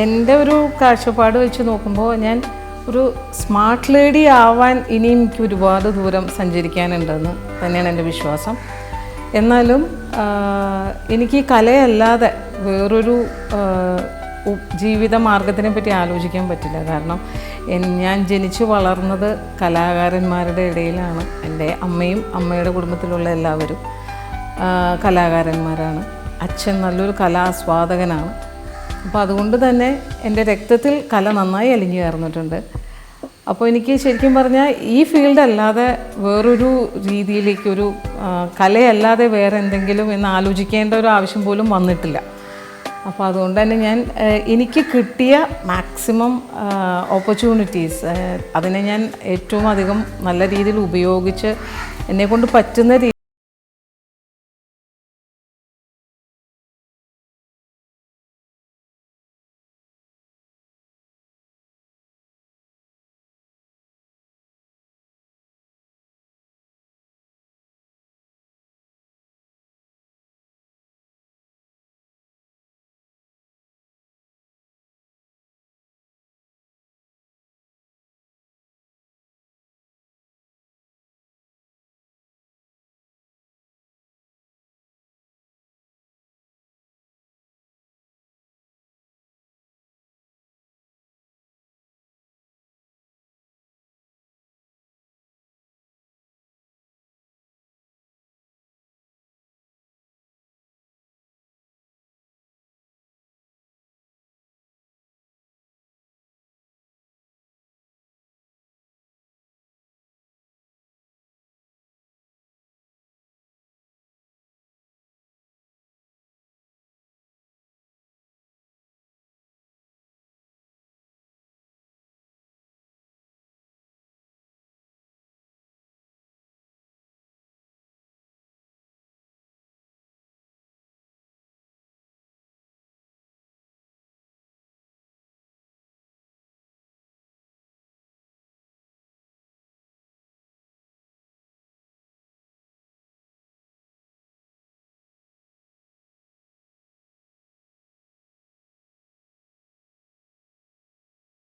എൻ്റെ ഒരു കാഴ്ചപ്പാട് വെച്ച് നോക്കുമ്പോൾ ഞാൻ ഒരു സ്മാർട്ട് ലേഡി ആവാൻ ഇനിയും എനിക്ക് ഒരുപാട് ദൂരം സഞ്ചരിക്കാനുണ്ടെന്ന് തന്നെയാണ് എൻ്റെ വിശ്വാസം. എന്നാലും എനിക്ക് കലയല്ലാതെ വേറൊരു ജീവിത മാർഗത്തിനെ പറ്റി ആലോചിക്കാൻ പറ്റില്ല. കാരണം ഞാൻ ജനിച്ചു വളർന്നത് കലാകാരന്മാരുടെ ഇടയിലാണ്. എൻ്റെ അമ്മയും അമ്മയുടെ കുടുംബത്തിലുള്ള എല്ലാവരും കലാകാരന്മാരാണ്. അച്ഛൻ നല്ലൊരു കലാസ്വാദകനാണ്. അപ്പോൾ അതുകൊണ്ട് തന്നെ എൻ്റെ രക്തത്തിൽ കല നന്നായി അലിഞ്ഞു ചേർന്നിട്ടുണ്ട്. അപ്പോൾ എനിക്ക് ശരിക്കും പറഞ്ഞാൽ ഈ ഫീൽഡ് അല്ലാതെ വേറൊരു രീതിയിലേക്കൊരു കലയല്ലാതെ വേറെ എന്തെങ്കിലും എന്ന് ആലോചിക്കേണ്ട ഒരു ആവശ്യം പോലും വന്നിട്ടില്ല. അപ്പോൾ അതുകൊണ്ട് തന്നെ ഞാൻ എനിക്ക് കിട്ടിയ മാക്സിമം ഓപ്പർച്യൂണിറ്റീസ് അതിനെ ഞാൻ ഏറ്റവും അധികം നല്ല രീതിയിൽ ഉപയോഗിച്ച് എന്നെക്കൊണ്ട് പറ്റുന്ന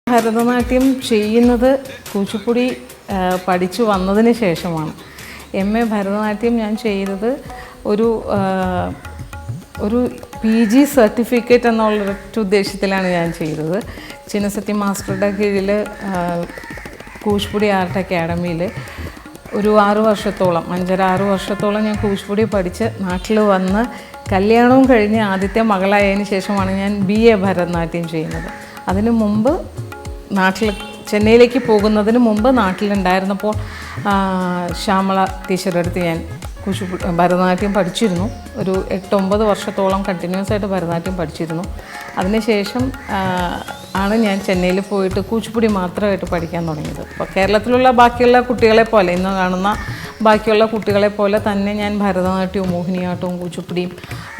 ഭരതനാട്യം ചെയ്യുന്നത് കൂച്ചിപ്പുടി പഠിച്ചു വന്നതിന് ശേഷമാണ്. MA ഭരതനാട്യം ഞാൻ ചെയ്തത് ഒരു PG സർട്ടിഫിക്കറ്റ് എന്നുള്ളൊരൊറ്റ ഉദ്ദേശത്തിലാണ് ഞാൻ ചെയ്തത്. ചിന്നസത്യ മാസ്റ്ററുടെ കീഴിൽ കൂച്ചിപ്പുടി ആർട്ട് അക്കാഡമിയിൽ ഒരു 6 വർഷത്തോളം 5-6 വർഷത്തോളം ഞാൻ കൂച്ചിപ്പുടി പഠിച്ച് നാട്ടിൽ വന്ന് കല്യാണവും കഴിഞ്ഞ് ആദ്യത്തെ മകളായതിനു ശേഷമാണ് ഞാൻ BA ഭരതനാട്യം ചെയ്യുന്നത്. അതിനു മുമ്പ് ചെന്നൈയിലേക്ക് പോകുന്നതിന് മുമ്പ് നാട്ടിലുണ്ടായിരുന്നപ്പോൾ ശ്യാമള ടീച്ചറുടെ അടുത്ത് ഞാൻ ഭരതനാട്യം പഠിച്ചിരുന്നു. ഒരു 8-9 വർഷത്തോളം കണ്ടിന്യൂസ് ആയിട്ട് ഭരതനാട്യം പഠിച്ചിരുന്നു. അതിനുശേഷം ആണ് ഞാൻ ചെന്നൈയിൽ പോയിട്ട് കൂച്ചിപ്പുടി മാത്രമായിട്ട് പഠിക്കാൻ തുടങ്ങിയത്. അപ്പോൾ കേരളത്തിലുള്ള ബാക്കിയുള്ള കുട്ടികളെ പോലെ, ഇന്ന് കാണുന്ന ബാക്കിയുള്ള കുട്ടികളെ പോലെ തന്നെ ഞാൻ ഭരതനാട്യവും മോഹിനിയാട്ടവും കൂച്ചിപ്പുടിയും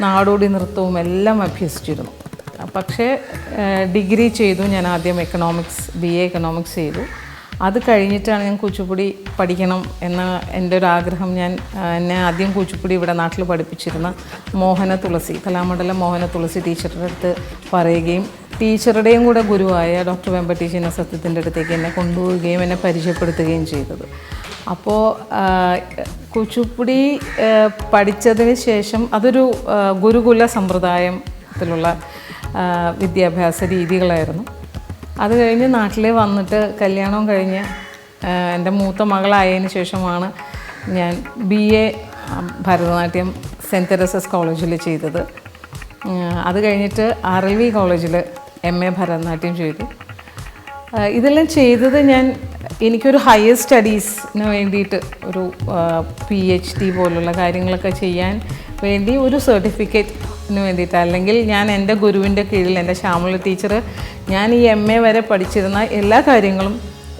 നാടോടി നൃത്തവും എല്ലാം അഭ്യസിച്ചിരുന്നു. പക്ഷേ ഡിഗ്രി ചെയ്തു. ഞാൻ ആദ്യം BA എക്കണോമിക്സ് ചെയ്തു. അത് കഴിഞ്ഞിട്ടാണ് ഞാൻ കൂച്ചിപ്പുടി പഠിക്കണം എന്ന എൻ്റെ ഒരു ആഗ്രഹം. എന്നെ ആദ്യം കൂച്ചിപ്പുടി ഇവിടെ നാട്ടിൽ പഠിപ്പിച്ചിരുന്ന മോഹന തുളസി, കലാമണ്ഡലം മോഹന തുളസി ടീച്ചറുടെ അടുത്ത് പറയുകയും ടീച്ചറുടെയും കൂടെ ഗുരുവായ ഡോക്ടർ വെമ്പട്ടി ചിന്നസത്യത്തിൻ്റെ അടുത്തേക്ക് എന്നെ കൊണ്ടുപോവുകയും എന്നെ പരിചയപ്പെടുത്തുകയും ചെയ്തത്. അപ്പോൾ കൂച്ചിപ്പുടി പഠിച്ചതിന് ശേഷം അതൊരു ഗുരുകുല സമ്പ്രദായത്തിലുള്ള വിദ്യാഭ്യാസ രീതികളായിരുന്നു. അത് കഴിഞ്ഞ് നാട്ടിൽ വന്നിട്ട് കല്യാണം കഴിഞ്ഞ് എൻ്റെ മൂത്ത മകളായതിനു ശേഷമാണ് ഞാൻ BA ഭരതനാട്യം സെൻറ്റ് തെരേസസ് കോളേജിൽ ചെയ്തത്. അത് കഴിഞ്ഞിട്ട് RLV കോളേജിൽ MA ഭരതനാട്യം ചെയ്തു. ഇതെല്ലാം ചെയ്തത് എനിക്കൊരു ഹയർ സ്റ്റഡീസിന് വേണ്ടിയിട്ട് ഒരു PhD പോലുള്ള കാര്യങ്ങളൊക്കെ ചെയ്യാൻ വേണ്ടി ഒരു സർട്ടിഫിക്കറ്റിന് വേണ്ടിയിട്ട്, അല്ലെങ്കിൽ ഞാൻ എൻ്റെ ഗുരുവിൻ്റെ കീഴിൽ എൻ്റെ ശ്യാമള ടീച്ചർ ഞാൻ ഈ MA വരെ പഠിച്ചിരുന്ന എല്ലാ കാര്യങ്ങളും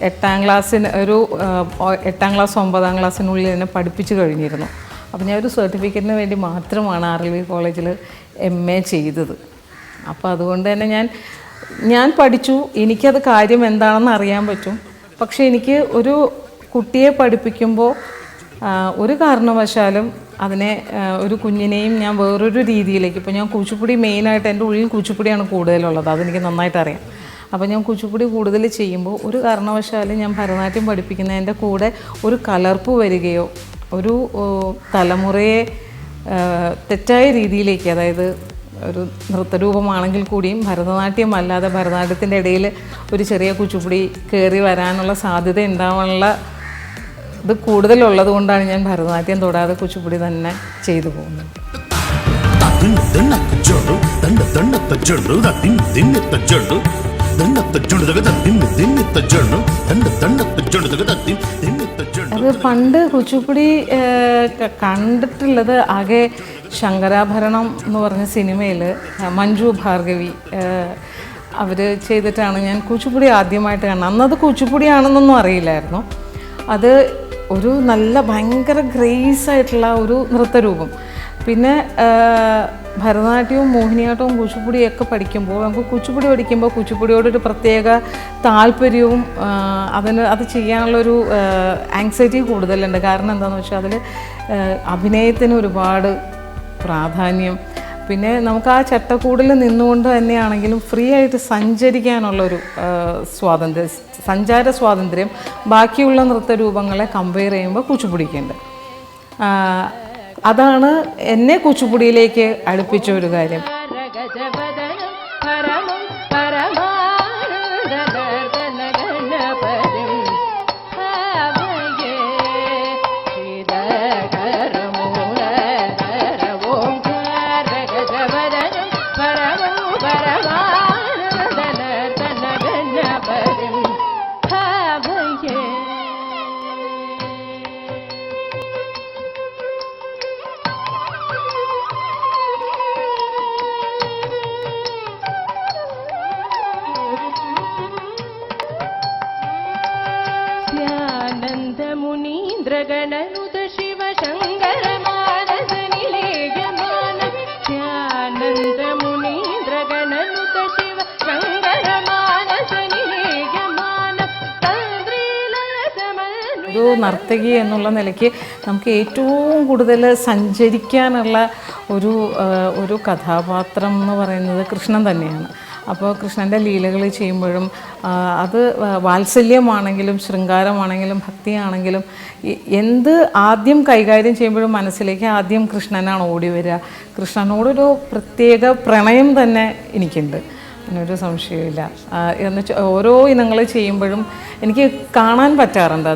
8ാം ക്ലാസ്സിന് 8ാം ക്ലാസ് 9ാം ക്ലാസ്സിനുള്ളിൽ എന്നെ പഠിപ്പിച്ചു കഴിഞ്ഞിരുന്നു. അപ്പോൾ ഞാൻ ഒരു സർട്ടിഫിക്കറ്റിന് വേണ്ടി മാത്രമാണ് RLV കോളേജിൽ MA ചെയ്തത്. അപ്പോൾ അതുകൊണ്ട് തന്നെ ഞാൻ പഠിച്ചു. എനിക്കത് കാര്യം എന്താണെന്ന് അറിയാൻ പറ്റും. പക്ഷേ എനിക്ക് ഒരു കുട്ടിയെ പഠിപ്പിക്കുമ്പോൾ ഒരു കാരണവശാലും അതിനെ ഒരു കുഞ്ഞിനെയും ഞാൻ വേറൊരു രീതിയിലേക്ക്, ഇപ്പോൾ ഞാൻ കുച്ചിപ്പുടി മെയിനായിട്ട് എൻ്റെ ഉള്ളിൽ കുച്ചിപ്പുടിയാണ് കൂടുതലുള്ളത്, അതെനിക്ക് നന്നായിട്ട് അറിയാം. അപ്പോൾ ഞാൻ കുച്ചിപ്പുടി കൂടുതൽ ചെയ്യുമ്പോൾ ഒരു കാരണവശാലും ഞാൻ ഭരതനാട്യം പഠിപ്പിക്കുന്നതിൻ്റെ കൂടെ ഒരു കലർപ്പ് വരികയോ ഒരു തലമുറയെ തെറ്റായ രീതിയിലേക്ക്, അതായത് ഒരു നൃത്തരൂപമാണെങ്കിൽ കൂടിയും ഭരതനാട്യം അല്ലാതെ ഭരതനാട്യത്തിൻ്റെ ഇടയിൽ ഒരു ചെറിയ കുച്ചിപ്പുടി കയറി വരാനുള്ള സാധ്യത ഉണ്ടാവാനുള്ള ഇത് കൂടുതലുള്ളത് കൊണ്ടാണ് ഞാൻ ഭരതനാട്യം തൊടാതെ കുച്ചിപ്പുടി തന്നെ ചെയ്തു പോകുന്നത്. അത് പണ്ട് കുച്ചിപ്പുടി കണ്ടിട്ടുള്ളത് ആകെ ശങ്കരാഭരണം എന്ന് പറഞ്ഞ സിനിമയിൽ മഞ്ജു ഭാർഗവി അവർ ചെയ്തിട്ടാണ് ഞാൻ കുച്ചിപ്പുടി ആദ്യമായിട്ട് കാണുന്നത്. അന്നത് കുച്ചിപ്പുടിയാണെന്നൊന്നും അറിയില്ലായിരുന്നു. അത് ഒരു നല്ല ഭയങ്കര ഗ്രേസ് ആയിട്ടുള്ള ഒരു നൃത്തരൂപം. പിന്നെ ഭരതനാട്യവും മോഹിനിയാട്ടവും കുച്ചിപ്പുടിയൊക്കെ പഠിക്കുമ്പോൾ നമുക്ക് കുച്ചിപ്പുടി പഠിക്കുമ്പോൾ കുച്ചിപ്പുടിയോടൊരു പ്രത്യേക താല്പര്യവും അത് ചെയ്യാനുള്ളൊരു ആങ്സൈറ്റി കൂടുതലുണ്ട്. കാരണം എന്താണെന്ന് വെച്ചാൽ അതിൽ അഭിനയത്തിന് ഒരുപാട് പ്രാധാന്യം, പിന്നെ നമുക്ക് ആ ചട്ടക്കൂടിൽ നിന്നുകൊണ്ട് തന്നെയാണെങ്കിലും ഫ്രീ ആയിട്ട് സഞ്ചരിക്കാനുള്ളൊരു സഞ്ചാര സ്വാതന്ത്ര്യം ബാക്കിയുള്ള നൃത്തരൂപങ്ങളെ കമ്പയർ ചെയ്യുമ്പോൾ കുച്ചിപ്പുടിക്കുണ്ട്. അതാണ് എന്നെ കുച്ചിപ്പുടിയിലേക്ക് അടുപ്പിച്ച ഒരു കാര്യം. മുനീന്ദ്രഗണനുത ശിവ ശങ്കര മാനസ നിലേയമാന ധ്യാനന്ദ മുനീന്ദ്രഗണനുത ശിവ ശങ്കര മാനസ നിലേയമാന ഒരു നർത്തകി എന്നുള്ള നിലയ്ക്ക് നമുക്ക് ഏറ്റവും കൂടുതൽ സഞ്ചരിക്കാനുള്ള ഒരു കഥാപാത്രം എന്ന് പറയുന്നത് കൃഷ്ണൻ തന്നെയാണ്. അപ്പോൾ കൃഷ്ണൻ്റെ ലീലകൾ ചെയ്യുമ്പോഴും അത് വാത്സല്യമാണെങ്കിലും ശൃംഗാരമാണെങ്കിലും ഭക്തിയാണെങ്കിലും എന്ത് ആദ്യം കൈകാര്യം ചെയ്യുമ്പോഴും മനസ്സിലേക്ക് ആദ്യം കൃഷ്ണനാണ് ഓടി വരിക. കൃഷ്ണനോടൊരു പ്രത്യേക പ്രണയം തന്നെ എനിക്കുണ്ട്, അതിനൊരു സംശയമില്ല. എന്നുവെച്ചാൽ ഓരോ ഇനങ്ങൾ ചെയ്യുമ്പോഴും എനിക്ക് കാണാൻ പറ്റാറുണ്ട്.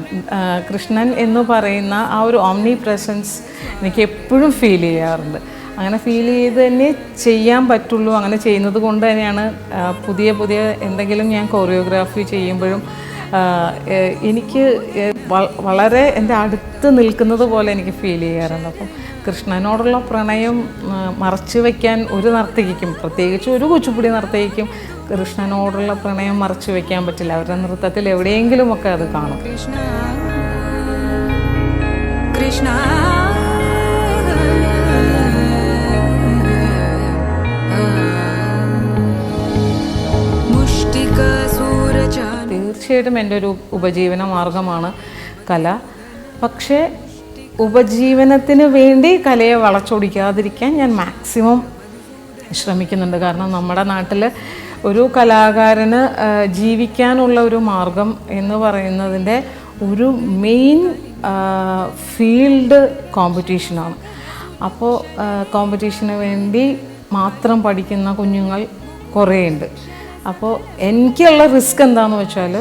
കൃഷ്ണൻ എന്ന് പറയുന്ന ആ ഒരു ഓംനി പ്രസൻസ് എനിക്ക് എപ്പോഴും ഫീൽ ചെയ്യാറുണ്ട്. അങ്ങനെ ഫീൽ ചെയ്ത് തന്നെ ചെയ്യാൻ പറ്റുള്ളൂ. അങ്ങനെ ചെയ്യുന്നത് കൊണ്ട് തന്നെയാണ് പുതിയ പുതിയ എന്തെങ്കിലും ഞാൻ കൊറിയോഗ്രാഫി ചെയ്യുമ്പോഴും എനിക്ക് വളരെ എൻ്റെ അടുത്ത് നിൽക്കുന്നത് പോലെ എനിക്ക് ഫീൽ ചെയ്യാറുണ്ട്. അപ്പം കൃഷ്ണനോടുള്ള പ്രണയം മറച്ചു വയ്ക്കാൻ ഒരു നർത്തകിക്കും, പ്രത്യേകിച്ച് ഒരു കുച്ചിപ്പുടി നർത്തകിക്കും കൃഷ്ണനോടുള്ള പ്രണയം മറച്ചു വയ്ക്കാൻ പറ്റില്ല. അവരുടെ നൃത്തത്തിൽ എവിടെയെങ്കിലുമൊക്കെ അത് കാണും. കൃഷ്ണ കൃഷ്ണ തീർച്ചയായിട്ടും എൻ്റെ ഒരു ഉപജീവന മാർഗമാണ് കല. പക്ഷേ ഉപജീവനത്തിന് വേണ്ടി കലയെ വളച്ചൊടിക്കാതിരിക്കാൻ ഞാൻ മാക്സിമം ശ്രമിക്കുന്നുണ്ട്. കാരണം നമ്മുടെ നാട്ടിൽ ഒരു കലാകാരന് ജീവിക്കാനുള്ള ഒരു മാർഗം എന്ന് പറയുന്നതിൻ്റെ ഒരു മെയിൻ ഫീൽഡ് കോമ്പറ്റീഷനാണ്. അപ്പോൾ കോമ്പറ്റീഷന് വേണ്ടി മാത്രം പഠിക്കുന്ന കുഞ്ഞുങ്ങൾ കുറേയുണ്ട്. അപ്പോൾ എനിക്കുള്ള റിസ്ക് എന്താണെന്ന് വെച്ചാൽ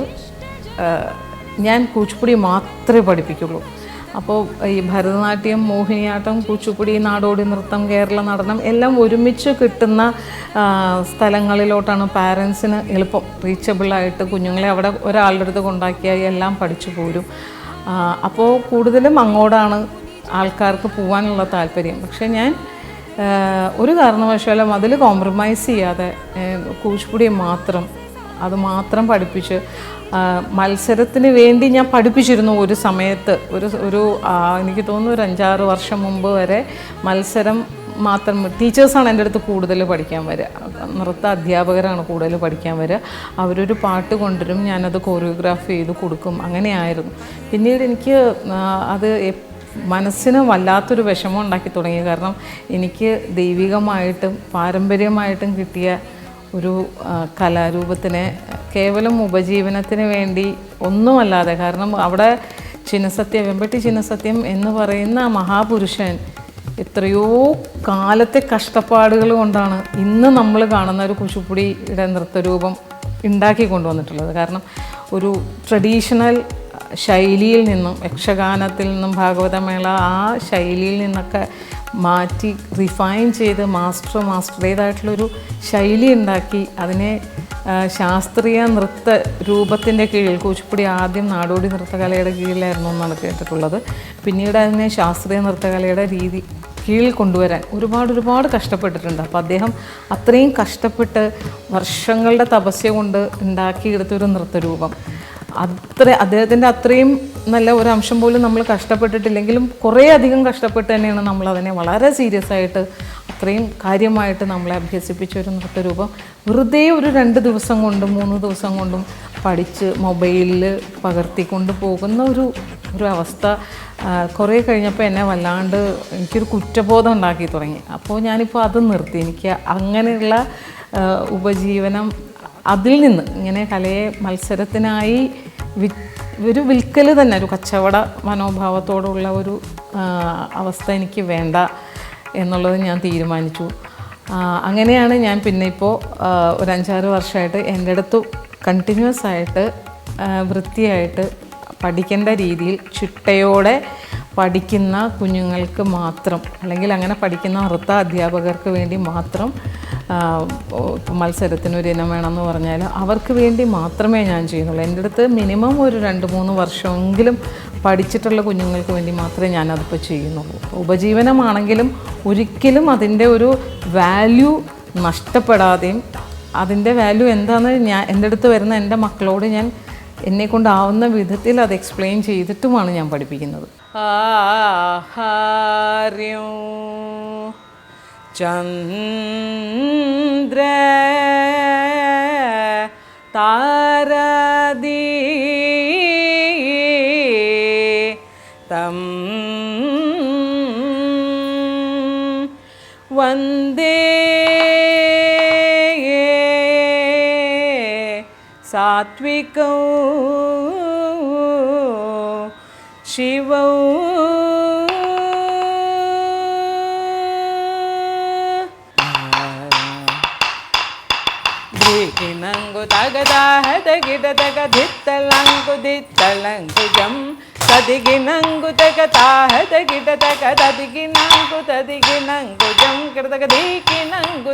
ഞാൻ കുച്ചിപ്പുടി മാത്രമേ പഠിപ്പിക്കുള്ളൂ. അപ്പോൾ ഈ ഭരതനാട്യം, മോഹിനിയാട്ടം, കുച്ചിപ്പുടി, നാടോടി നൃത്തം, കേരള നടനം എല്ലാം ഒരുമിച്ച് കിട്ടുന്ന സ്ഥലങ്ങളിലോട്ടാണ് പാരൻസിന് എളുപ്പം റീച്ചബിളായിട്ട് കുഞ്ഞുങ്ങളെ അവിടെ ഒരാളുടെ അടുത്ത് കൊണ്ടാക്കിയാൽ എല്ലാം പഠിച്ചു പോരും. അപ്പോൾ കൂടുതലും അങ്ങോട്ടാണ് ആൾക്കാർക്ക് പോകാനുള്ള താല്പര്യം. പക്ഷേ ഞാൻ ഒരു കാരണവശാലും അതിൽ കോംപ്രമൈസ് ചെയ്യാതെ കുച്ചിപ്പുടി മാത്രം പഠിപ്പിച്ച് മത്സരത്തിന് വേണ്ടി ഞാൻ പഠിപ്പിച്ചിരുന്നു. ഒരു സമയത്ത് എനിക്ക് തോന്നുന്നു ഒരു 5-6 വർഷം മുമ്പ് വരെ മത്സരം മാത്രം. ടീച്ചേഴ്സാണ് എൻ്റെ അടുത്ത് കൂടുതൽ പഠിക്കാൻ വരിക, നൃത്ത അധ്യാപകരാണ് കൂടുതൽ പഠിക്കാൻ വരിക. അവരൊരു പാട്ട് കൊണ്ടുവരും, ഞാനത് കൊറിയോഗ്രാഫി ചെയ്ത് കൊടുക്കും, അങ്ങനെയായിരുന്നു. പിന്നീട് എനിക്ക് അത് മനസ്സിന് വല്ലാത്തൊരു വിഷമം ഉണ്ടാക്കി തുടങ്ങി. കാരണം എനിക്ക് ദൈവികമായിട്ടും പാരമ്പര്യമായിട്ടും കിട്ടിയ ഒരു കലാരൂപത്തിനെ കേവലം ഉപജീവനത്തിന് വേണ്ടി ഒന്നുമല്ലാതെ, കാരണം അവിടെ ചിന്നസത്യം, വെമ്പട്ടി ചിന്നസത്യം എന്ന് പറയുന്ന മഹാപുരുഷൻ എത്രയോ കാലത്തെ കഷ്ടപ്പാടുകൾ കൊണ്ടാണ് ഇന്ന് നമ്മൾ കാണുന്ന ഒരു കുച്ചിപ്പുടിയുടെ നൃത്തരൂപം ഉണ്ടാക്കി കൊണ്ടുവന്നിട്ടുള്ളത്. കാരണം ഒരു ട്രഡീഷണൽ ശൈലിയിൽ നിന്നും, യക്ഷഗാനത്തിൽ നിന്നും, ഭാഗവതമേള ആ ശൈലിയിൽ നിന്നൊക്കെ മാറ്റി റിഫൈൻ ചെയ്ത് മാസ്റ്ററേതായിട്ടുള്ളൊരു ശൈലി ഉണ്ടാക്കി അതിനെ ശാസ്ത്രീയ നൃത്ത രൂപത്തിൻ്റെ കീഴിൽ, കുച്ചിപ്പുടി ആദ്യം നാടോടി നൃത്തകലയുടെ കീഴിലായിരുന്നു എന്നാണ് കേട്ടിട്ടുള്ളത്. പിന്നീട് അതിനെ ശാസ്ത്രീയ നൃത്തകലയുടെ കീഴിൽ കൊണ്ടുവരാൻ ഒരുപാട് കഷ്ടപ്പെട്ടിട്ടുണ്ട്. അപ്പോൾ അദ്ദേഹം അത്രയും കഷ്ടപ്പെട്ട് വർഷങ്ങളുടെ തപസ്യ കൊണ്ട് ഉണ്ടാക്കിയെടുത്തൊരു നൃത്തരൂപം, അദ്ദേഹത്തിൻ്റെ അത്രയും നല്ല ഒരു അംശം പോലും നമ്മൾ കഷ്ടപ്പെട്ടിട്ടില്ലെങ്കിലും കുറേ അധികം കഷ്ടപ്പെട്ട് തന്നെയാണ് നമ്മളതിനെ വളരെ സീരിയസ് ആയിട്ട് അത്രയും കാര്യമായിട്ട് നമ്മളെ അഭ്യസിപ്പിച്ച ഒരു നൃത്തരൂപം വെറുതെ ഒരു 2 ദിവസം കൊണ്ടും 3 ദിവസം കൊണ്ടും പഠിച്ച് മൊബൈലിൽ പകർത്തിക്കൊണ്ട് പോകുന്ന ഒരു അവസ്ഥ കുറേ കഴിഞ്ഞപ്പോൾ എന്നെ വല്ലാണ്ട് എനിക്കൊരു കുറ്റബോധം ഉണ്ടാക്കി തുടങ്ങി. അപ്പോൾ ഞാനിപ്പോൾ അത് നിർത്തി. എനിക്ക് അങ്ങനെയുള്ള ഉപജീവനം അതിൽ നിന്ന് ഇങ്ങനെ കലയെ മത്സരത്തിനായി ഒരു വിൽക്കൽ തന്നെ, ഒരു കച്ചവട മനോഭാവത്തോടുള്ള ഒരു അവസ്ഥ എനിക്ക് വേണ്ട എന്നുള്ളത് ഞാൻ തീരുമാനിച്ചു. അങ്ങനെയാണ് ഞാൻ പിന്നെ ഇപ്പോൾ ഒരു 5-6 വർഷമായിട്ട് എൻ്റെ അടുത്ത് കണ്ടിന്യൂസ് ആയിട്ട് വൃത്തിയായിട്ട് പഠിക്കേണ്ട രീതിയിൽ ചിട്ടയോടെ പഠിക്കുന്ന കുഞ്ഞുങ്ങൾക്ക് മാത്രം, അല്ലെങ്കിൽ അങ്ങനെ പഠിക്കുന്ന നൃത്ത അധ്യാപകർക്ക് വേണ്ടി മാത്രം, ഇപ്പോൾ മത്സരത്തിനൊരു ഇനം വേണമെന്ന് പറഞ്ഞാൽ അവർക്ക് വേണ്ടി മാത്രമേ ഞാൻ ചെയ്യുന്നുള്ളൂ. എൻ്റെ അടുത്ത് മിനിമം ഒരു 2-3 വർഷമെങ്കിലും പഠിച്ചിട്ടുള്ള കുഞ്ഞുങ്ങൾക്ക് വേണ്ടി മാത്രമേ ഞാനതിപ്പോൾ ചെയ്യുന്നുള്ളൂ. ഉപജീവനമാണെങ്കിലും ഒരിക്കലും അതിൻ്റെ ഒരു വാല്യൂ നഷ്ടപ്പെടാതെയും, അതിൻ്റെ വാല്യൂ എന്താണെന്ന് എൻ്റെ അടുത്ത് വരുന്ന എൻ്റെ മക്കളോട് ഞാൻ എന്നെക്കൊണ്ടാവുന്ന വിധത്തിൽ അത് എക്സ്പ്ലെയിൻ ചെയ്തിട്ടുമാണ് ഞാൻ പഠിപ്പിക്കുന്നത്. ആഹാര്യം ചന്ദ്ര താരദീ തം വന്ദേ സാത്വികൗ ശിവൗ ധിക്കിനങ്കു തഗദാഹത ഗിടതക ധിത്തലങ്കു ധിത്തലങ്കുജം തദിഗിനങ്കു തകതാഹത ഗിടതക തദിഗിനങ്കു തദിഗിനങ്കുജം കിടതക ധീക്കിനങ്കു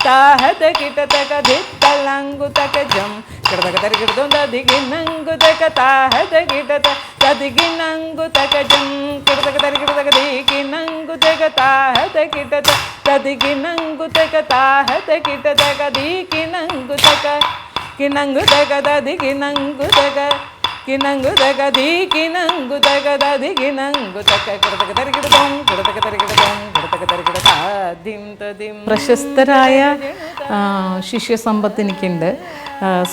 താഹത ഗിടതക ധിത്തലങ്കു തകജം കിടതക തരികിടതും തദിഗിനങ്കു തകതാഹത ഗിടത തദിഗിനങ്കു തകജം കിടതക തരികിടതക ധീക്കിനങ്കു തകതാഹത ഗിടത തദിഗിനങ്കു തകതാഹത ഗിടതക ധീക്കിനങ്കു തക കിനങ്കു തക തദിഗിനങ്കു തക കിനങ്കു തക ധീക്കിനങ്കു തക തദിഗിനങ്കു തക കിടതക തരികിടതും കിടതക തരികിടതും കിടതക തരികിട താദിം തദിം. പ്രശസ്തരായ ശിഷ്യസമ്പത്ത് എനിക്കുണ്ട്,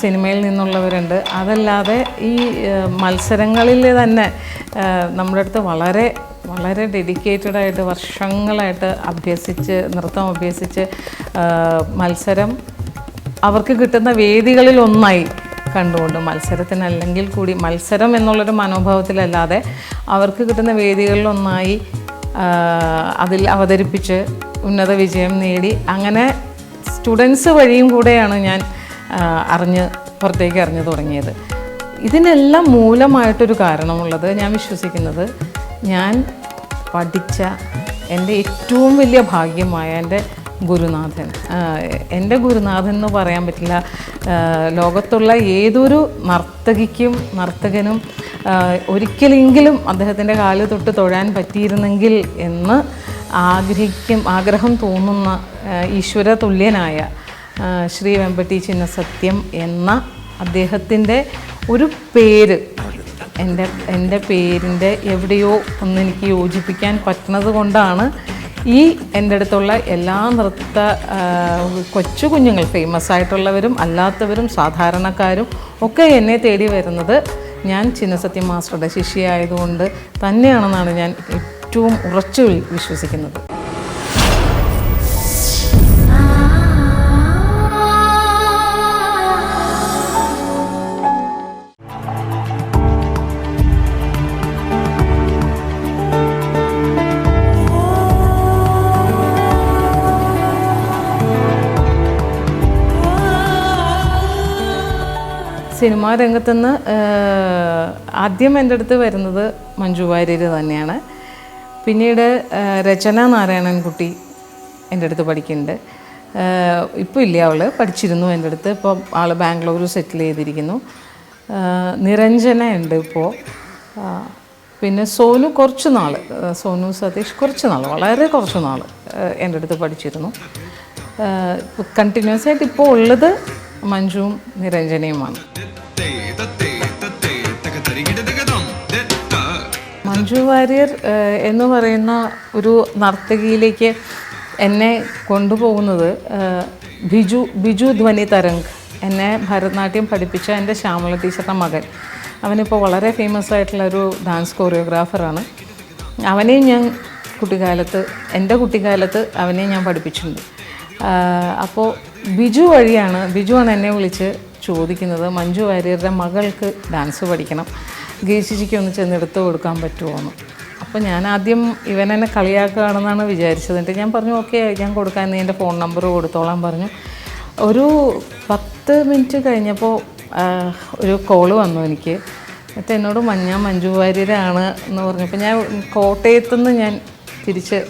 സിനിമയിൽ നിന്നുള്ളവരുണ്ട്. അതല്ലാതെ ഈ മത്സരങ്ങളിൽ തന്നെ നമ്മുടെ അടുത്ത് വളരെ വളരെ ഡെഡിക്കേറ്റഡായിട്ട് വർഷങ്ങളായിട്ട് നൃത്തം അഭ്യസിച്ച് മത്സരം അവർക്ക് കിട്ടുന്ന വേദികളിൽ ഒന്നായി കണ്ടുകൊണ്ട്, മത്സരത്തിനല്ലെങ്കിൽ കൂടി മത്സരം എന്നുള്ളൊരു മനോഭാവത്തിലല്ലാതെ അവർക്ക് കിട്ടുന്ന വേദികളിലൊന്നായി അതിൽ അവതരിപ്പിച്ച് ഉന്നത വിജയം നേടി, അങ്ങനെ സ്റ്റുഡൻസ് വഴിയും കൂടെയാണ് ഞാൻ പുറത്തേക്ക് അറിഞ്ഞു തുടങ്ങിയത്. ഇതിനെല്ലാം മൂലമായിട്ടൊരു കാരണമുള്ളത്, ഞാൻ വിശ്വസിക്കുന്നത്, ഞാൻ പഠിച്ച എൻ്റെ ഏറ്റവും വലിയ ഭാഗ്യമായ എൻ്റെ ഗുരുനാഥൻ. എൻ്റെ ഗുരുനാഥൻ എന്ന് പറയാൻ പറ്റില്ല, ലോകത്തുള്ള ഏതൊരു നർത്തകനും ഒരിക്കലെങ്കിലും അദ്ദേഹത്തിൻ്റെ കാല് തൊട്ട് തൊഴാൻ പറ്റിയിരുന്നെങ്കിൽ എന്ന് ആഗ്രഹം തോന്നുന്ന ഈശ്വര തുല്യനായ ശ്രീ വെമ്പട്ടി ചിന്നസത്യം എന്ന അദ്ദേഹത്തിൻ്റെ ഒരു പേര് എൻ്റെ പേരിൻ്റെ എവിടെയോ ഒന്ന് എനിക്ക് യോജിപ്പിക്കാൻ പറ്റുന്നത് കൊണ്ടാണ് ഈ എൻ്റെ അടുത്തുള്ള എല്ലാ കൊച്ചു കുഞ്ഞുങ്ങൾ, ഫേമസ് ആയിട്ടുള്ളവരും അല്ലാത്തവരും സാധാരണക്കാരും ഒക്കെ എന്നെ തേടി വരുന്നത് ഞാൻ ചിന്നസത്യം മാസ്റ്ററുടെ ശിഷ്യയായതുകൊണ്ട് തന്നെയാണെന്നാണ് ഞാൻ ഏറ്റവും ഉറച്ചു വിശ്വസിക്കുന്നത്. സിനിമാ രംഗത്തുനിന്ന് ആദ്യം എൻ്റെ അടുത്ത് വരുന്നത് മഞ്ജു വാര്യർ തന്നെയാണ്. പിന്നീട് രചന നാരായണൻകുട്ടി എൻ്റെ അടുത്ത് പഠിക്കുന്നുണ്ട്. ഇപ്പോൾ ഇല്ല, അവൾ പഠിച്ചിരുന്നു എൻ്റെ അടുത്ത്. ഇപ്പോൾ ആൾ ബാംഗ്ലൂർ സെറ്റിൽ ചെയ്തിരിക്കുന്നു. നിരഞ്ജന ഉണ്ട് ഇപ്പോൾ. പിന്നെ സോനു കുറച്ച് നാൾ, സോനു സതീഷ് കുറച്ച് നാൾ, വളരെ കുറച്ച് നാൾ എൻ്റെ അടുത്ത് പഠിച്ചിരുന്നു. കണ്ടിന്യൂസ് ആയിട്ട് ഇപ്പോൾ ഉള്ളത് മഞ്ജുവും നിരഞ്ജനയുമാണ്. മഞ്ജു വാര്യർ എന്ന് പറയുന്ന ഒരു നർത്തകിയിലേക്ക് എന്നെ കൊണ്ടുപോകുന്നത് ബിജു ധ്വനി തരംഗ്, എന്നെ ഭരതനാട്യം പഠിപ്പിച്ച എൻ്റെ ശ്യാമള ടീച്ചറുടെ മകൻ. അവനിപ്പോൾ വളരെ ഫേമസ് ആയിട്ടുള്ള ഒരു ഡാൻസ് കൊറിയോഗ്രാഫറാണ്. അവനെയും ഞാൻ എൻ്റെ കുട്ടിക്കാലത്ത് അവനെയും ഞാൻ പഠിപ്പിച്ചിട്ടുണ്ട്. അപ്പോൾ ബിജുവാണ് എന്നെ വിളിച്ച് ചോദിക്കുന്നത്, മഞ്ജു വാര്യരുടെ മകൾക്ക് ഡാൻസ് പഠിക്കണം, ഗീഷിച്ചിക്ക് ഒന്ന് ചെന്ന് എടുത്ത് കൊടുക്കാൻ പറ്റുമോ എന്ന്. അപ്പോൾ ഞാൻ ആദ്യം ഇവനെന്നെ കളിയാക്കുകയാണെന്നാണ് വിചാരിച്ചത്. എന്നിട്ട് ഞാൻ പറഞ്ഞു ഓക്കെ, ഞാൻ കൊടുക്കാൻ, നീ എൻ്റെ ഫോൺ നമ്പർ കൊടുത്തോളാൻ പറഞ്ഞു. ഒരു 10 മിനിറ്റ് കഴിഞ്ഞപ്പോൾ ഒരു കോള് വന്നു എനിക്ക്. എന്നിട്ട് എന്നോട് മഞ്ജു വാര്യരാണ് എന്ന് പറഞ്ഞപ്പോൾ ഞാൻ കോട്ടയത്തുനിന്ന് ഞാൻ തിരിച്ച്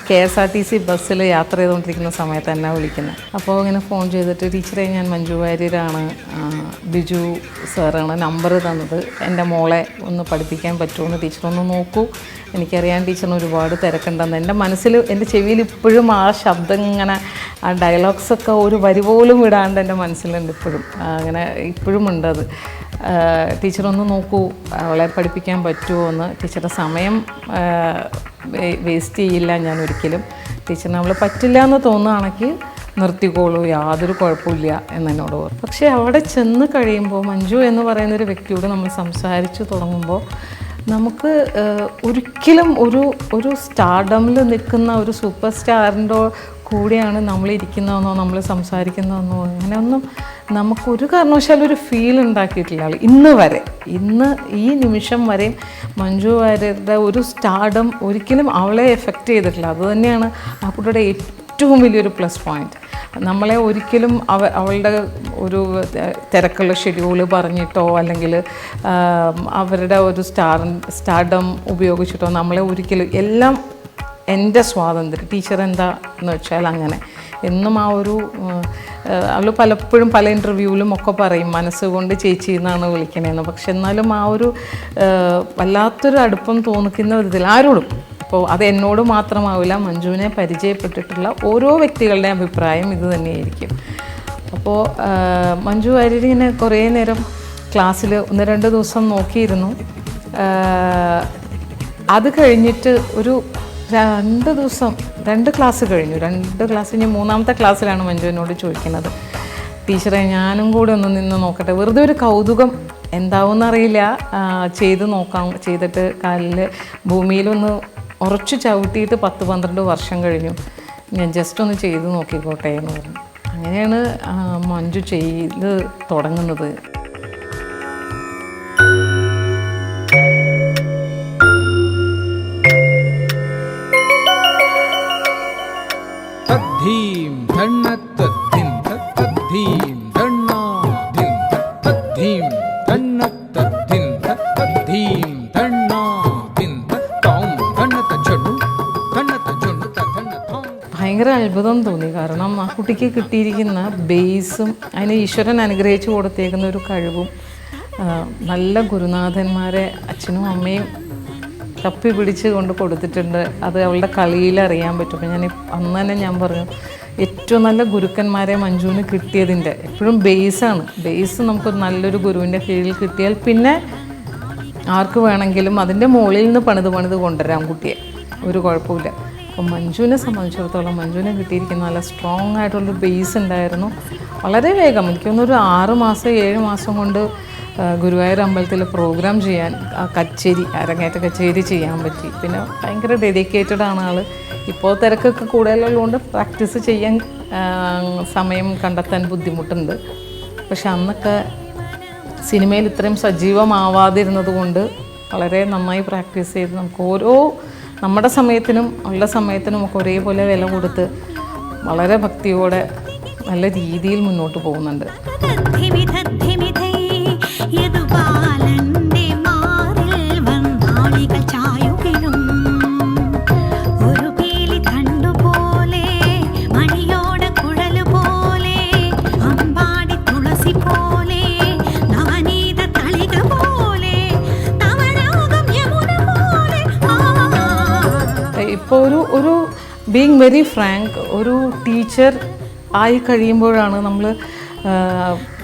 KSRTC ബസ്സിൽ യാത്ര ചെയ്തുകൊണ്ടിരിക്കുന്ന സമയത്ത് എന്നെ വിളിക്കുന്നത്. അപ്പോൾ ഇങ്ങനെ ഫോൺ ചെയ്തിട്ട്, ടീച്ചറെ ഞാൻ മഞ്ജു വാര്യരാണ്, ബിജു സാറാണ് നമ്പർ തന്നത്, എൻ്റെ മോളെ ഒന്ന് പഠിപ്പിക്കാൻ പറ്റുമെന്ന് ടീച്ചറൊന്ന് നോക്കൂ, എനിക്കറിയാൻ ടീച്ചറിന് ഒരുപാട് തിരക്കുണ്ടെന്ന്. എൻ്റെ മനസ്സിൽ, എൻ്റെ ചെവിയിൽ ഇപ്പോഴും ആ ശബ്ദം ഇങ്ങനെ, ആ ഡയലോഗ്സൊക്കെ ഒരു വരി പോലും വിടാണ്ട് എൻ്റെ മനസ്സിലുണ്ട് ഇപ്പോഴും. അങ്ങനെ ഇപ്പോഴും ഉണ്ട് അത്. ടീച്ചറൊന്ന് നോക്കൂ, അവളെ പഠിപ്പിക്കാൻ പറ്റുമോ എന്ന്. ടീച്ചറുടെ സമയം വേസ്റ്റ് ചെയ്യില്ല ഞാൻ ഒരിക്കലും. ടീച്ചറിന് അവൾ പറ്റില്ല എന്ന് തോന്നുകയാണെങ്കിൽ നിർത്തിക്കോളൂ, യാതൊരു കുഴപ്പമില്ല എന്നോട് പറഞ്ഞു. പക്ഷേ അവിടെ ചെന്ന് കഴിയുമ്പോൾ മഞ്ജു എന്ന് പറയുന്നൊരു വ്യക്തിയോട് നമ്മൾ സംസാരിച്ച് തുടങ്ങുമ്പോൾ നമുക്ക് ഒരിക്കലും ഒരു സ്റ്റാർഡമിൽ നിൽക്കുന്ന ഒരു സൂപ്പർ സ്റ്റാറിൻ്റെ കൂടെയാണ് നമ്മളിരിക്കുന്നതെന്നോ നമ്മൾ സംസാരിക്കുന്നതെന്നോ അങ്ങനെയൊന്നും നമുക്കൊരു കാരണവശാലും ഒരു ഫീൽ ഉണ്ടാക്കിയിട്ടില്ല ഇന്ന് ഈ നിമിഷം വരെയും മഞ്ജു വാര്യരുടെ ഒരു സ്റ്റാർഡം ഒരിക്കലും അവളെ എഫക്റ്റ് ചെയ്തിട്ടില്ല. അതുതന്നെയാണ് ആ കുട്ടിയുടെ ഏറ്റവും വലിയൊരു പ്ലസ് പോയിൻറ്റ്. നമ്മളെ ഒരിക്കലും അവളുടെ ഒരു തിരക്കുള്ള ഷെഡ്യൂൾ പറഞ്ഞിട്ടോ അല്ലെങ്കിൽ അവരുടെ ഒരു സ്റ്റാർഡം ഉപയോഗിച്ചിട്ടോ നമ്മളെ ഒരിക്കലും, എല്ലാം എൻ്റെ സ്വാതന്ത്ര്യം, ടീച്ചർ എന്താ എന്ന് വെച്ചാൽ അങ്ങനെ എന്നും ആ ഒരു അവൾ പലപ്പോഴും പല ഇൻ്റർവ്യൂവിലും ഒക്കെ പറയും മനസ്സുകൊണ്ട് ചേച്ചി എന്നാണ് വിളിക്കണേന്ന്. പക്ഷെ എന്നാലും ആ ഒരു വല്ലാത്തൊരു അടുപ്പം തോന്നിക്കുന്ന വിധത്തിൽ ആരോടും, അപ്പോൾ അത് എന്നോട് മാത്രമാവില്ല, മഞ്ജുവിനെ പരിചയപ്പെട്ടിട്ടുള്ള ഓരോ വ്യക്തികളുടെ അഭിപ്രായം ഇത് തന്നെയായിരിക്കും. അപ്പോൾ മഞ്ജു വാര്യരിങ്ങനെ കുറേ നേരം ക്ലാസ്സിൽ 1-2 ദിവസം നോക്കിയിരുന്നു. അത് കഴിഞ്ഞിട്ട് ഒരു 2 ദിവസം 2 ക്ലാസ് കഴിഞ്ഞു. 2 ക്ലാസ് കഴിഞ്ഞ് 3ാമത്തെ ക്ലാസ്സിലാണ് മഞ്ജുവിനോട് ചോദിക്കുന്നത്, ടീച്ചറെ ഞാനും കൂടെ ഒന്ന് നിന്ന് നോക്കട്ടെ, വെറുതെ ഒരു കൗതുകം, എന്താവുമെന്നറിയില്ല, ചെയ്തിട്ട് കാലിൽ ഭൂമിയിലൊന്ന് ഉറച്ചു ചവിട്ടിയിട്ട് 10-12 വർഷം കഴിഞ്ഞു, ഞാൻ ജസ്റ്റ് ഒന്ന് ചെയ്ത് നോക്കിക്കോട്ടെ എന്ന് പറഞ്ഞു. അങ്ങനെയാണ് മഞ്ജു ചെയ്ത് തുടങ്ങുന്നത്. ഭയങ്കര അത്ഭുതം തോന്നി. കാരണം ആ കുട്ടിക്ക് കിട്ടിയിരിക്കുന്ന ബേസും അതിന് ഈശ്വരൻ അനുഗ്രഹിച്ചു കൊടുത്തേക്കുന്ന ഒരു കഴിവും, നല്ല ഗുരുനാഥന്മാരെ അച്ഛനും അമ്മയും തപ്പി പിടിച്ച് കൊണ്ട് കൊടുത്തിട്ടുണ്ട്. അത് അവളുടെ കളിയിൽ അറിയാൻ പറ്റും. അപ്പം അന്ന് തന്നെ ഞാൻ പറഞ്ഞു, ഏറ്റവും നല്ല ഗുരുക്കന്മാരെ മഞ്ജുവിന് കിട്ടിയതിൻ്റെ എപ്പോഴും ബേസ് നമുക്കൊരു നല്ലൊരു ഗുരുവിൻ്റെ കീഴിൽ കിട്ടിയാൽ പിന്നെ ആർക്ക് വേണമെങ്കിലും അതിൻ്റെ മുകളിൽ നിന്ന് പണിത് കൊണ്ടുവരാം കുട്ടിയെ, ഒരു കുഴപ്പമില്ല. അപ്പോൾ മഞ്ജുവിനെ സംബന്ധിച്ചിടത്തോളം മഞ്ജുവിനെ കിട്ടിയിരിക്കുന്ന നല്ല സ്ട്രോങ് ആയിട്ടുള്ളൊരു ബേസ് ഉണ്ടായിരുന്നു. വളരെ വേഗം എനിക്ക് തോന്നുന്നു ഒരു 6 മാസം 7 മാസം കൊണ്ട് ഗുരുവായൂർ അമ്പലത്തിൽ പ്രോഗ്രാം ചെയ്യാൻ, കച്ചേരി അരങ്ങേറ്റ കച്ചേരി ചെയ്യാൻ പറ്റി. പിന്നെ ഭയങ്കര ഡെഡിക്കേറ്റഡ് ആണ് ആൾ. ഇപ്പോൾ തിരക്കൊക്കെ കൂടുതലുള്ളതുകൊണ്ട് പ്രാക്ടീസ് ചെയ്യാൻ സമയം കണ്ടെത്താൻ ബുദ്ധിമുട്ടുണ്ട്. പക്ഷെ അന്നൊക്കെ സിനിമയിൽ ഇത്രയും സജീവമാവാതിരുന്നത് കൊണ്ട് വളരെ നന്നായി പ്രാക്ടീസ് ചെയ്ത് നമുക്ക് ഓരോ നമ്മുടെ സമയത്തിനും ഉള്ള സമയത്തിനും ഒക്കെ ഒരേപോലെ വില കൊടുത്ത് വളരെ ഭക്തിയോടെ നല്ല രീതിയിൽ മുന്നോട്ട് പോകുന്നുണ്ട്. ഇപ്പോൾ ഒരു ബീങ് വെരി ഫ്രാങ്ക്, ഒരു ടീച്ചർ ആയി കഴിയുമ്പോഴാണ് നമ്മൾ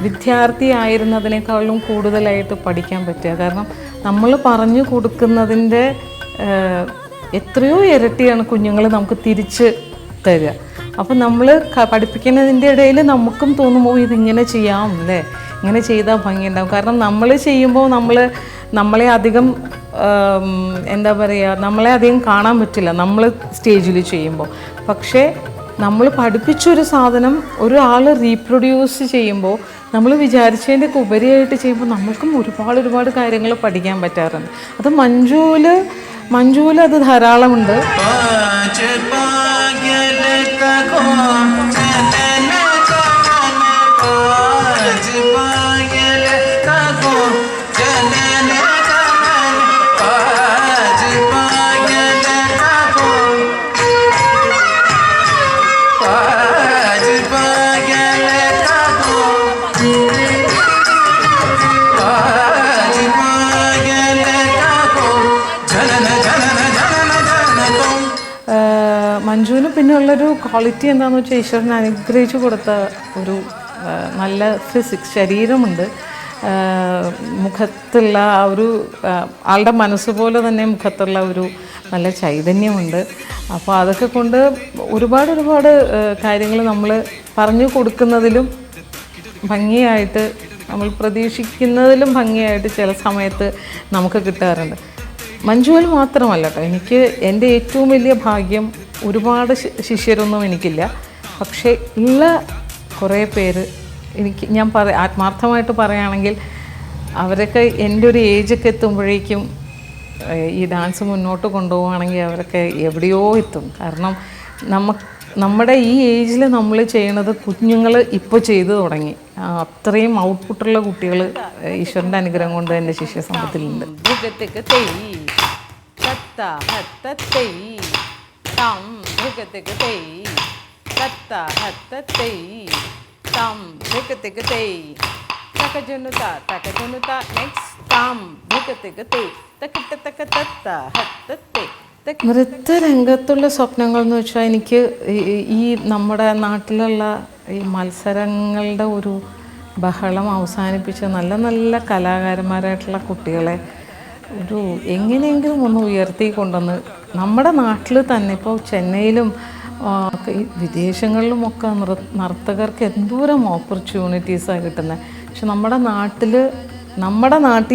വിദ്യാർത്ഥി ആയിരുന്നതിനേക്കാളും കൂടുതലായിട്ട് പഠിക്കാൻ പറ്റുക. കാരണം നമ്മൾ പറഞ്ഞു കൊടുക്കുന്നതിൻ്റെ എത്രയോ ഇരട്ടിയാണ് കുഞ്ഞുങ്ങൾ നമുക്ക് തിരിച്ച് തരിക. അപ്പം നമ്മൾ പഠിപ്പിക്കുന്നതിൻ്റെ ഇടയിൽ നമുക്കും തോന്നുമ്പോൾ ഇതിങ്ങനെ ചെയ്യാം അല്ലേ, ഇങ്ങനെ ചെയ്താൽ ഭംഗിയുണ്ടാവും. കാരണം നമ്മൾ ചെയ്യുമ്പോൾ നമ്മളെ അധികം എന്താ പറയുക, നമ്മളെ അധികം കാണാൻ പറ്റില്ല നമ്മൾ സ്റ്റേജിൽ ചെയ്യുമ്പോൾ. പക്ഷേ നമ്മൾ പഠിപ്പിച്ചൊരു സാധനം ഒരാൾ റീപ്രൊഡ്യൂസ് ചെയ്യുമ്പോൾ നമ്മൾ വിചാരിച്ചതിൻ്റെ ഒക്കെ ഉപരിയായിട്ട് ചെയ്യുമ്പോൾ നമ്മൾക്കും ഒരുപാട് കാര്യങ്ങൾ പഠിക്കാൻ പറ്റാറുണ്ട്. അത് മഞ്ജുവിൽ അത് ധാരാളമുണ്ട്. മഞ്ജുവിന് പിന്നെ ഉള്ളൊരു ക്വാളിറ്റി എന്താണെന്ന് വെച്ചാൽ ഈശ്വരൻ അനുഗ്രഹിച്ചു കൊടുത്ത ഒരു നല്ല ഫിസിക്സ്, ശരീരമുണ്ട്. മുഖത്തുള്ള ആ ഒരു ആളുടെ മനസ്സ് പോലെ തന്നെ മുഖത്തുള്ള ഒരു നല്ല ചൈതന്യമുണ്ട്. അപ്പോൾ അതൊക്കെ കൊണ്ട് ഒരുപാട് കാര്യങ്ങൾ നമ്മൾ പറഞ്ഞു കൊടുക്കുന്നതിലും ഭംഗിയായിട്ട്, നമ്മൾ പ്രതീക്ഷിക്കുന്നതിലും ഭംഗിയായിട്ട് ചില സമയത്ത് നമുക്ക് കിട്ടാറുണ്ട്. മഞ്ജുവിൽ മാത്രമല്ല കേട്ടോ, എനിക്ക് എൻ്റെ ഏറ്റവും വലിയ ഭാഗ്യം ഒരുപാട് ശിഷ്യരൊന്നും എനിക്കില്ല. പക്ഷേ ഉള്ള കുറേ പേര് ഞാൻ ആത്മാർത്ഥമായിട്ട് പറയുകയാണെങ്കിൽ അവരൊക്കെ എൻ്റെ ഒരു ഏജൊക്കെ എത്തുമ്പോഴേക്കും ഈ ഡാൻസ് മുന്നോട്ട് കൊണ്ടുപോവുകയാണെങ്കിൽ അവരൊക്കെ എവിടെയോ എത്തും. കാരണം നമ്മുടെ ഈ ഏജിൽ നമ്മൾ ചെയ്യണത് കുഞ്ഞുങ്ങൾ ഇപ്പോൾ ചെയ്തു തുടങ്ങി. അത്രയും ഔട്ട്പുട്ടുള്ള കുട്ടികൾ ഈശ്വരൻ്റെ അനുഗ്രഹം കൊണ്ട് എൻ്റെ ശിഷ്യ സമ്പത്തിലുണ്ട്. നൃത്തരംഗത്തുള്ള സ്വപ്നങ്ങൾ എന്ന് വെച്ചാൽ എനിക്ക് ഈ നമ്മുടെ നാട്ടിലുള്ള ഈ മത്സരങ്ങളുടെ ഒരു ബഹളം അവസാനിപ്പിച്ച് നല്ല കലാകാരന്മാരായിട്ടുള്ള കുട്ടികളെ ഒരു എങ്ങനെയെങ്കിലും ഒന്ന് ഉയർത്തി കൊണ്ടുവന്ന് നമ്മുടെ നാട്ടിൽ തന്നെ, ഇപ്പോൾ ചെന്നൈയിലും വിദേശങ്ങളിലുമൊക്കെ നർത്തകർക്ക് എന്തോരം ഓപ്പർച്യൂണിറ്റീസാണ് കിട്ടുന്നത്. പക്ഷെ നമ്മുടെ നാട്ടിൽ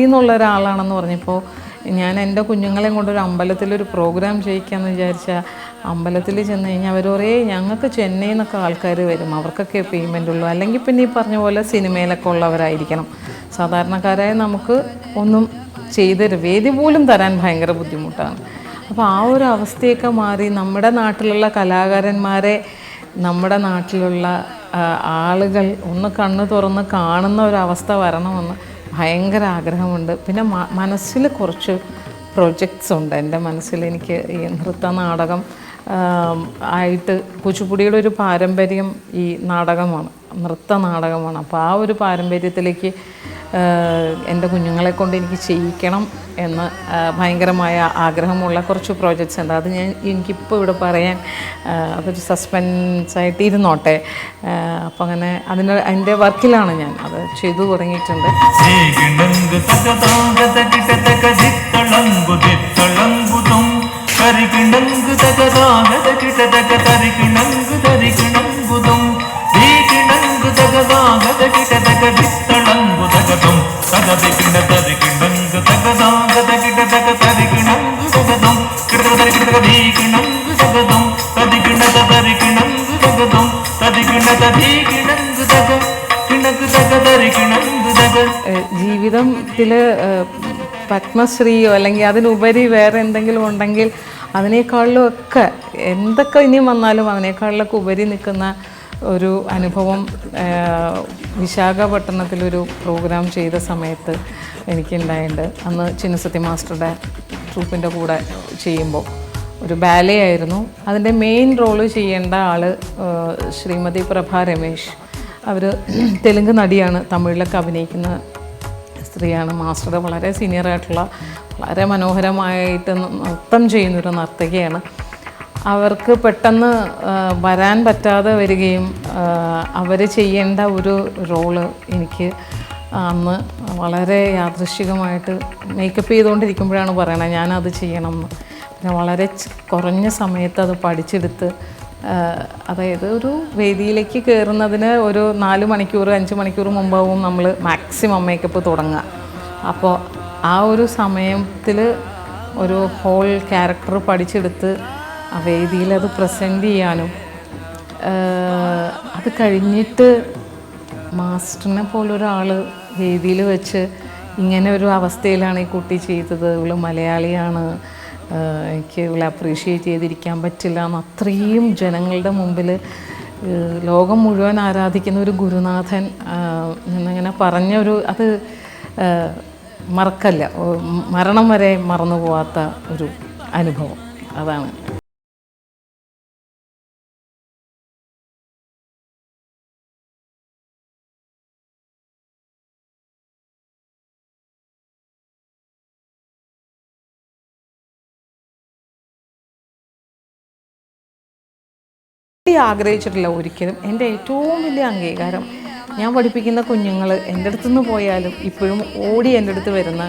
നിന്നുള്ള ഒരാളാണെന്ന് പറഞ്ഞപ്പോൾ ഞാൻ എൻ്റെ കുഞ്ഞുങ്ങളെയും കൊണ്ടൊരു അമ്പലത്തിലൊരു പ്രോഗ്രാം ചെയ്യിക്കാമെന്ന് വിചാരിച്ചാൽ അമ്പലത്തിൽ ചെന്ന് കഴിഞ്ഞാൽ അവർ ഞങ്ങൾക്ക് ചെന്നൈയിൽ നിന്നൊക്കെ ആൾക്കാർ വരും, അവർക്കൊക്കെ പേയ്മെൻ്റ് ഉള്ളൂ, അല്ലെങ്കിൽ പിന്നെ ഈ പറഞ്ഞ പോലെ സിനിമയിലൊക്കെ ഉള്ളവരായിരിക്കണം. സാധാരണക്കാരായ നമുക്ക് ഒന്നും വേദി പോലും തരാൻ ഭയങ്കര ബുദ്ധിമുട്ടാണ്. അപ്പോൾ ആ ഒരു അവസ്ഥയൊക്കെ മാറി നമ്മുടെ നാട്ടിലുള്ള കലാകാരന്മാരെ നമ്മുടെ നാട്ടിലുള്ള ആളുകൾ ഒന്ന് കണ്ണ് തുറന്ന് കാണുന്ന ഒരവസ്ഥ വരണമെന്ന് ഭയങ്കര ആഗ്രഹമുണ്ട്. പിന്നെ മനസ്സിൽ കുറച്ച് പ്രൊജക്ട്സ് ഉണ്ട് എൻ്റെ മനസ്സിൽ. എനിക്ക് ഈ നൃത്തനാടകം ആയിട്ട് കുച്ചിപ്പുടിയുടെ ഒരു പാരമ്പര്യം ഈ നാടകമാണ്, നൃത്തനാടകമാണ്. അപ്പോൾ ആ ഒരു പാരമ്പര്യത്തിലേക്ക് എൻ്റെ കുഞ്ഞുങ്ങളെ കൊണ്ട് എനിക്ക് ചെയ്യിക്കണം എന്ന് ഭയങ്കരമായ ആഗ്രഹമുള്ള കുറച്ച് പ്രോജക്റ്റ്സ് ഉണ്ട്. അത് എനിക്കിപ്പോൾ ഇവിടെ പറയാൻ അതൊരു സസ്പെൻസായിട്ട് ഇരുന്നോട്ടെ. അപ്പം അങ്ങനെ അതിൻ്റെ വർക്കിലാണ് ഞാൻ, അത് ചെയ്തു തുടങ്ങിയിട്ടുണ്ട്. തരികിണങ്കു തകതാഗതകിട തക തരികിണങ്കു തരികിണങ്കുതും ദീകിണങ്കു തകതാഗതകിട തക വിത്തളങ്കു തകതും തകതികിണ തരികിണങ്കു തകതാഗതകിട തക തരികിണങ്കു തകതും കിടതരികിട ദീകിണങ്കു തകതും തദികിണ തരികിണങ്കു തകതും തദികിണ തദീകിണങ്കു തക കിണങ്കു തകതരികിണങ്കു തക. ജീവിതത്തിൽ പത്മശ്രീയോ അല്ലെങ്കിൽ അതിനുപരി വേറെ എന്തെങ്കിലും ഉണ്ടെങ്കിൽ അതിനേക്കാളിലും ഒക്കെ എന്തൊക്കെ ഇനിയും വന്നാലും അതിനേക്കാളിലൊക്കെ ഉപരി നിൽക്കുന്ന ഒരു അനുഭവം വിശാഖപട്ടണത്തിലൊരു പ്രോഗ്രാം ചെയ്ത സമയത്ത് എനിക്കുണ്ടായിട്ടുണ്ട്. അന്ന് ചിന്നസത്യ മാസ്റ്ററുടെ ട്രൂപ്പിൻ്റെ കൂടെ ചെയ്യുമ്പോൾ ഒരു ബാലെ ആയിരുന്നു. അതിൻ്റെ മെയിൻ റോള് ചെയ്യേണ്ട ആൾ ശ്രീമതി പ്രഭ രമേശ്. അവർ തെലുങ്ക് നടിയാണ്, തമിഴിലൊക്കെ അഭിനയിക്കുന്ന സ്ത്രീയാണ്. മാസ്റ്ററുടെ വളരെ സീനിയറായിട്ടുള്ള വളരെ മനോഹരമായിട്ട് നൃത്തം ചെയ്യുന്നൊരു നർത്തകിയാണ്. അവർക്ക് പെട്ടെന്ന് വരാൻ പറ്റാതെ വരികയും അവർ ചെയ്യേണ്ട ഒരു റോള് എനിക്ക് അന്ന് വളരെ യാദൃശ്ചികമായിട്ട് മേക്കപ്പ് ചെയ്തുകൊണ്ടിരിക്കുമ്പോഴാണ് പറയണത് ഞാനത് ചെയ്യണം എന്ന്. പിന്നെ വളരെ കുറഞ്ഞ സമയത്ത് അത് പഠിച്ചെടുത്ത്, അതായത് ഒരു വേദിയിലേക്ക് കയറുന്നതിന് ഒരു 4 മണിക്കൂർ 5 മണിക്കൂർ മുമ്പാവും നമ്മൾ മാക്സിമം മേക്കപ്പ് തുടങ്ങുക. അപ്പോൾ ആ ഒരു സമയത്തിൽ ഒരു ഹോൾ ക്യാരക്ടർ പഠിച്ചെടുത്ത് ആ വേദിയിൽ അത് പ്രസൻറ്റ് ചെയ്യാനും, അത് കഴിഞ്ഞിട്ട് മാസ്റ്ററിനെ പോലൊരാൾ വേദിയിൽ വെച്ച് ഇങ്ങനെ ഒരു അവസ്ഥയിലാണ് ഈ കുട്ടി ചെയ്തത്, ഇവള് മലയാളിയാണ്, എനിക്ക് ഇവളെ അപ്രീഷിയേറ്റ് ചെയ്തിരിക്കാൻ പറ്റില്ല എന്ന് അത്രയും ജനങ്ങളുടെ മുമ്പിൽ ലോകം മുഴുവൻ ആരാധിക്കുന്ന ഒരു ഗുരുനാഥൻ എന്നിങ്ങനെ പറഞ്ഞൊരു അത് മറക്കല്ല, മരണം വരെ മറന്നു പോവാത്ത ഒരു അനുഭവം അതാണ്. ആഗ്രഹിച്ചിട്ടില്ല ഒരിക്കലും. എൻ്റെ ഏറ്റവും വലിയ അംഗീകാരം ഞാൻ പഠിപ്പിക്കുന്ന കുഞ്ഞുങ്ങൾ എൻ്റെ അടുത്തുനിന്ന് പോയാലും ഇപ്പോഴും ഓടി എൻ്റെ അടുത്ത് വരുന്ന,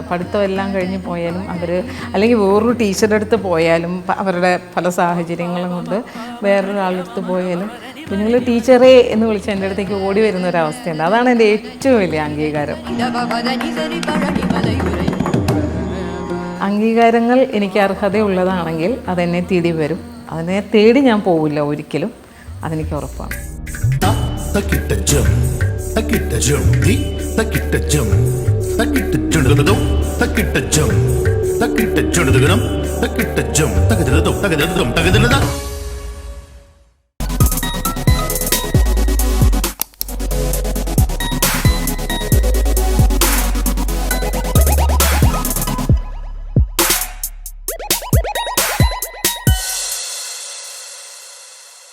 പഠിത്തം എല്ലാം കഴിഞ്ഞ് പോയാലും അവർ അല്ലെങ്കിൽ വേറൊരു ടീച്ചറുടെ അടുത്ത് പോയാലും അവരുടെ പല സാഹചര്യങ്ങളും കൊണ്ട് വേറൊരാളുടെ അടുത്ത് പോയാലും കുഞ്ഞുങ്ങൾ ടീച്ചറേ എന്ന് വിളിച്ച് എൻ്റെ അടുത്തേക്ക് ഓടി വരുന്ന ഒരവസ്ഥയുണ്ട്. അതാണ് എൻ്റെ ഏറ്റവും വലിയ അംഗീകാരം. അംഗീകാരങ്ങൾ എനിക്ക് അർഹതയുള്ളതാണെങ്കിൽ അതെന്നെ തേടി വരും. അതിനെ തേടി ഞാൻ പോവില്ല ഒരിക്കലും, അതെനിക്ക് ഉറപ്പാണ്. തക്കിട്ട